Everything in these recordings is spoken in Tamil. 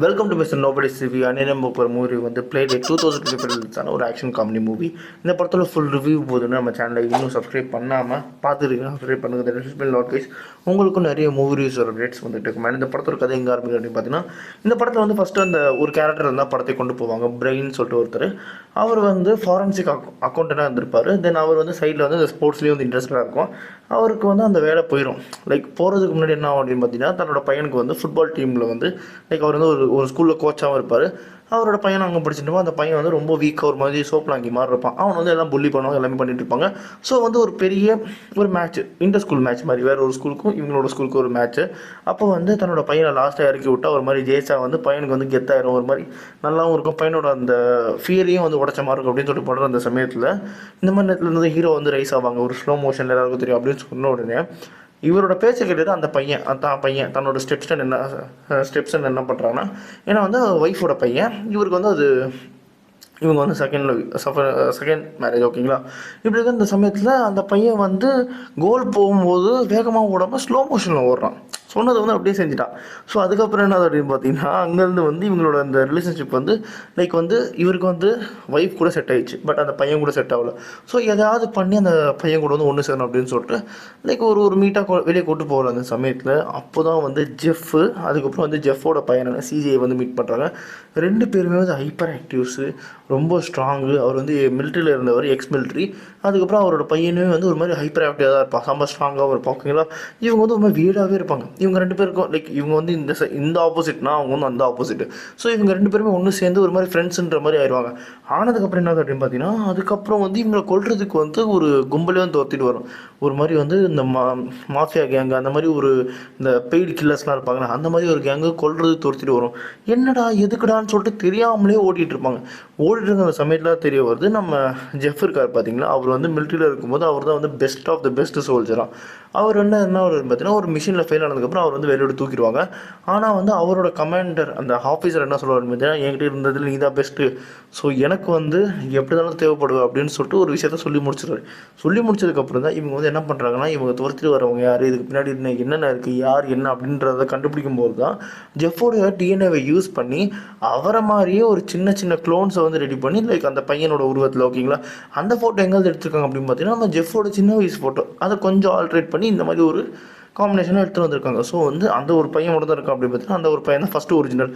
Welcome to mister Nobody's review. அனிலம் ஒரு மூவி வந்து பிளேட் 2025 ஒரு ஆக்ஷன் காமெடி மூவி. இந்த படத்தோட ஃபுல் ரிவ்யூ போதுன்னு நம்ம சேனலை இன்னும் சப்ஸ்கிரைப் பண்ணாமல் பார்த்துருக்கீங்க. சப்ஸ்கிரைப் பண்ணுங்கள். நோட்டிஸ் உங்களுக்கும் நிறைய மூவி ரிவ்யூஸ் அப்டேட்ஸ் வந்துட்டு இருக்கும். இந்த படத்தோட கதை எங்கே ஆரம்பிக்கும் அப்படின்னு பார்த்தீங்கன்னா, இந்த படத்தில் வந்து ஃபஸ்ட்டு அந்த ஒரு கேரக்டர் இருந்தால் படத்தை கொண்டு போவாங்க. பிரெயின் சொல்லிட்டு ஒருத்தர். அவர் வந்து ஃபாரன்சிக் அக்கௌண்டண்டாக இருந்திருப்பார். தென் அவர் வந்து சைடில் வந்து அந்த ஸ்போர்ட்ஸ்லேயும் வந்து இன்ட்ரெஸ்டாக இருக்கும். அவருக்கு வந்து அந்த வேலை போயிடும். போகிறதுக்கு முன்னாடி என்ன ஆகும் அப்படின்னு பார்த்தீங்கன்னா, தன்னோட பையனுக்கு வந்து ஃபுட்பால் டீமில் வந்து அவர் வந்து ஒரு ஸ்கூலில் கோச்சாகவும் இருப்பார். அவரோட பையனை அங்கே படிச்சுட்டு அந்த பையன் வந்து ரொம்ப வீக்காக ஒரு மாதிரி சோப்லாங்கி மாதிரி இருப்பான். அவன் வந்து எல்லாம் புள்ளி பண்ணுவாங்க, எல்லாமே பண்ணிட்டு இருப்பாங்க. ஸோ வந்து ஒரு பெரிய ஒரு மேட்ச், இன்டர் ஸ்கூல் மேட்ச் மாதிரி, வேறு ஒரு ஸ்கூலுக்கும் இவங்களோட ஸ்கூலுக்கும் ஒரு மேட்ச்சு. அப்போ வந்து தன்னோட பையனை லாஸ்ட்டாக இறக்கி விட்டால் ஒரு மாதிரி ஜெயிச்சா வந்து பையனுக்கு வந்து கெத்தாயிரும், ஒரு மாதிரி நல்லாவும் இருக்கும். பையனோட அந்த ஃபியரையும் வந்து உடச்ச மாதிரி இருக்கும் அப்படின்னு சொல்லிட்டு போடுற அந்த சமயத்தில் இந்த மாதிரி நேரத்தில் இருந்து ஹீரோ வந்து ரைஸ் ஆவாங்க. ஒரு ஸ்லோ மோஷனில் எல்லாருக்கும் தெரியும் அப்படின்னு சொன்ன உடனே இவரோட பேச்சை கேட்டுட்டு அந்த பையன் தன்னோட ஸ்டெப்ஸ் என்ன பண்ணுறாங்கன்னா, ஏன்னா வந்து ஒய்ஃபோட பையன் இவருக்கு வந்து அது இவங்க வந்து செகண்ட் மேரேஜ், ஓகேங்களா. இப்படி இருக்க இந்த சமயத்தில் அந்த பையன் வந்து கோல் போகும்போது வேகமாக ஓடாமல் ஸ்லோ மோஷனில் ஓடுறான். சொன்னதை வந்து அப்படியே செஞ்சுட்டான். ஸோ அதுக்கப்புறம் என்ன அப்படின்னு பார்த்தீங்கன்னா, அங்கேருந்து வந்து இவங்களோட அந்த ரிலேஷன்ஷிப் வந்து வந்து இவருக்கு வந்து ஒய்ஃப் கூட செட் ஆகிடுச்சு, பட் அந்த பையன் கூட செட் ஆகலை. ஸோ எதாவது பண்ணி அந்த பையன் கூட வந்து ஒன்று சேரணும் அப்படின்னு சொல்லிட்டு ஒரு மீட்டாக வெளியே கூட்டு போகிற அந்த சமயத்தில் அப்போ தான் வந்து ஜெஃப்பு, அதுக்கப்புறம் வந்து ஜெஃபோட பையனான சிஜியை வந்து மீட் பண்ணுறாங்க. ரெண்டு பேருமே வந்து ஹைப்பர் ஆக்டிவ்ஸு, ரொம்ப ஸ்ட்ராங்கு. அவர் வந்து மிலிட்ரியில் இருந்தவர், எக்ஸ் மிலிட்ரி. அதுக்கப்புறம் அவரோட பையனுமே வந்து ஒரு மாதிரி ஹைப்பர் ஆக்டிவாக தான் இருப்பான், ரொம்ப ஸ்ட்ராங்காகவும் இருப்பான், ஓகேங்களா. இவங்க வந்து ஒரு மாதிரி வீடாகவே இருப்பாங்க. இவங்க ரெண்டு பேருக்கும் இவங்க வந்து இந்த ஆப்போசிட்னா அவங்க வந்து அந்த ஆப்போசிட். ஸோ இவங்க ரெண்டு பேருமே ஒன்று சேர்ந்து ஒரு மாதிரி ஃப்ரெண்ட்ஸுன்ற மாதிரி ஆயிடுவாங்க. ஆனதுக்கப்புறம் என்ன அப்படின்னு பார்த்தீங்கன்னா, அதுக்கப்புறம் வந்து இவங்களை கொல்றதுக்கு வந்து ஒரு கும்பலே வந்து துரத்திட்டு வரும். ஒரு மாதிரி வந்து இந்த மாஃபியா கேங்கு, அந்த மாதிரி ஒரு இந்த பெய்டு கில்லர்ஸ்லாம் இருப்பாங்களா, அந்த மாதிரி ஒரு கேங்கு கொல்றது துரத்திட்டு வரும். என்னடா எதுக்குடான்னு சொல்லிட்டு தெரியாமலே ஓடிட்டு இருப்பாங்க. ஓடிட்டு இருந்த சமயத்தில் தெரிய வருது, நம்ம ஜெஃப் இருக்கார் பார்த்தீங்களா, அவர் வந்து மிலிட்ரியில் இருக்கும்போது அவர் தான் வந்து பெஸ்ட் ஆஃப் த பெஸ்ட் சோல்ஜராக. அவர் என்ன பார்த்தீங்கன்னா, ஒரு மிஷினில் ஃபெயில் ஆனதுக்கப்புறம் அவர் வந்து வெளியோட தூக்கிடுவாங்க. ஆனால் வந்து அவரோட கமாண்டர் அந்த ஆஃபீஸர் என்ன சொல்லுவார் பார்த்தீங்கன்னா, என்கிட்ட இருந்ததில் நீ தான் பெஸ்ட்டு, ஸோ எனக்கு வந்து எப்படி இருந்தாலும் தேவைப்படுவேன் அப்படின்னு சொல்லிட்டு ஒரு விஷயத்த சொல்லி முடிச்சிடுறாரு. சொல்லி முடிச்சதுக்கப்புறம் தான் இவங்க வந்து என்ன பண்ணுறாங்கன்னா, இவங்க துரத்திட்டு வரவங்க யார், இதுக்கு பின்னாடி என்னென்ன இருக்குது, யார் என்ன அப்படின்றத கண்டுபிடிக்கும் போது தான் ஜெஃபோட டிஎன்ஏவை யூஸ் பண்ணி அவரை மாதிரியே ஒரு சின்ன சின்ன க்ளோன்ஸை வந்து ரெடி பண்ணி அந்த பையனோட உருவத்தில், ஓகேங்களா. அந்த ஃபோட்டோ எங்கேருந்து எடுத்துருக்காங்க அப்படின்னு பார்த்தீங்கன்னா, நம்ம ஜெஃபோட சின்ன வயசு ஃபோட்டோ, அதை கொஞ்சம் ஆல்ட்ரேட் பண்ணி இந்த மாதிரி ஒரு காம்பினேஷனாக எடுத்துகிட்டு வந்திருக்காங்க. ஸோ வந்து அந்த ஒரு பையன் மட்டும் தான் இருக்கான் அப்படின்னு பார்த்தீங்கன்னா, அந்த ஒரு பையன் தான் ஃபஸ்ட்டு ஒரிஜினல்.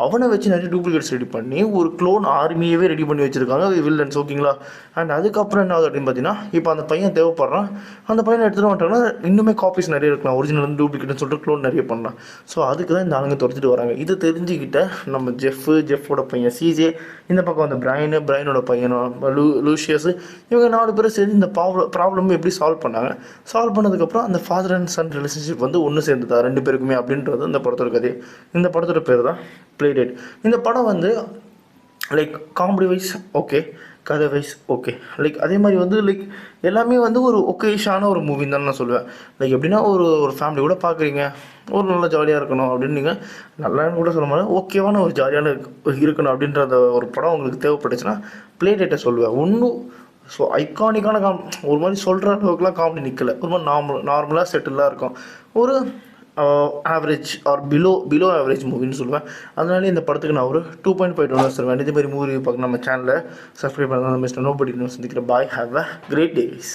அவனை வச்சு நிறைய டூப்ளிகேட்ஸ் ரெடி பண்ணி ஒரு க்ளோன் ஆர்மியவே ரெடி பண்ணி வச்சுருக்காங்க வில்லன்ஸ், ஓகேங்களா. அண்ட் அதுக்கப்புறம் என்ன ஆகுது அப்படின்னு பார்த்தீங்கன்னா, இப்போ அந்த பையன் தேவைப்படுறான். அந்த பையனை எடுத்துகிட்டு வந்துட்டாங்கன்னா இன்னுமே காப்பீஸ் நிறைய இருக்கலாம், ஒரிஜினல் வந்து டூப்ளிகேட்னு சொல்லிட்டு க்ளோன் நிறைய பண்ணலாம். ஸோ அதுக்கு தான் இந்த ஆளுங்க துரத்திட்டு வராங்க. இது தெரிஞ்சுக்கிட்ட நம்ம ஜெஃபோட பையன் சிஜே, இந்த பக்கம் வந்து பிரைனோட பையனும் லூஷியஸ், இவங்க 4 பேரும் சேர்ந்து இந்த ப்ராப்ளம் எப்படி சால்வ் பண்ணதுக்கப்புறம் அந்த ஃபாதர் அண்ட் சன் ரிலேஷன்ஷிப் வந்து ஒன்று சேர்ந்துதா ரெண்டு பேருக்குமே அப்படின்றது இந்த படத்தோட கதை. இந்த படத்தோட பேர் தான் பிளேடேட். இந்த படம் வந்து காமெடி வைஸ் ஓகே, கதை வைஸ் ஓகே, அதே மாதிரி வந்து எல்லாமே வந்து ஒரு ஒகேஷான ஒரு மூவின்னு தான் நான் சொல்லுவேன். எப்படின்னா ஒரு ஃபேமிலி கூட பார்க்குறீங்க, ஒரு நல்ல ஜாலியாக இருக்கணும் அப்படின்னு நீங்கள் நல்லான்னு கூட சொல்ல மாதிரி ஓகேவான ஒரு ஜாலியான இருக்கணும் அப்படின்ற ஒரு படம் உங்களுக்கு தேவைப்பட்டுச்சுன்னா பிளேடேட்டை சொல்லுவேன். ஒன்றும் ஸோ ஐகானிக்கான ஒரு மாதிரி சொல்கிற அளவுக்குலாம் காமெடி நிற்கலை, ஒரு மாதிரி நார்மலாக செட்டிலாக இருக்கும். ஒரு ஆவரேஜ் ஆர் பிலோ ஆவரேஜ் மூவின்னு சொல்லுவேன். அதனால இந்த படத்துக்கு நான் ஒரு 2.5 தருவேன். இதே மாதிரி மூவி பார்க்க நம்ம சேனலை சப்ஸ்கிரைப் பண்ணலாம். மிஸ்டர் நோபடி சந்திக்கிறேன். பாய், ஹேவ் அ கிரேட் டேஸ்.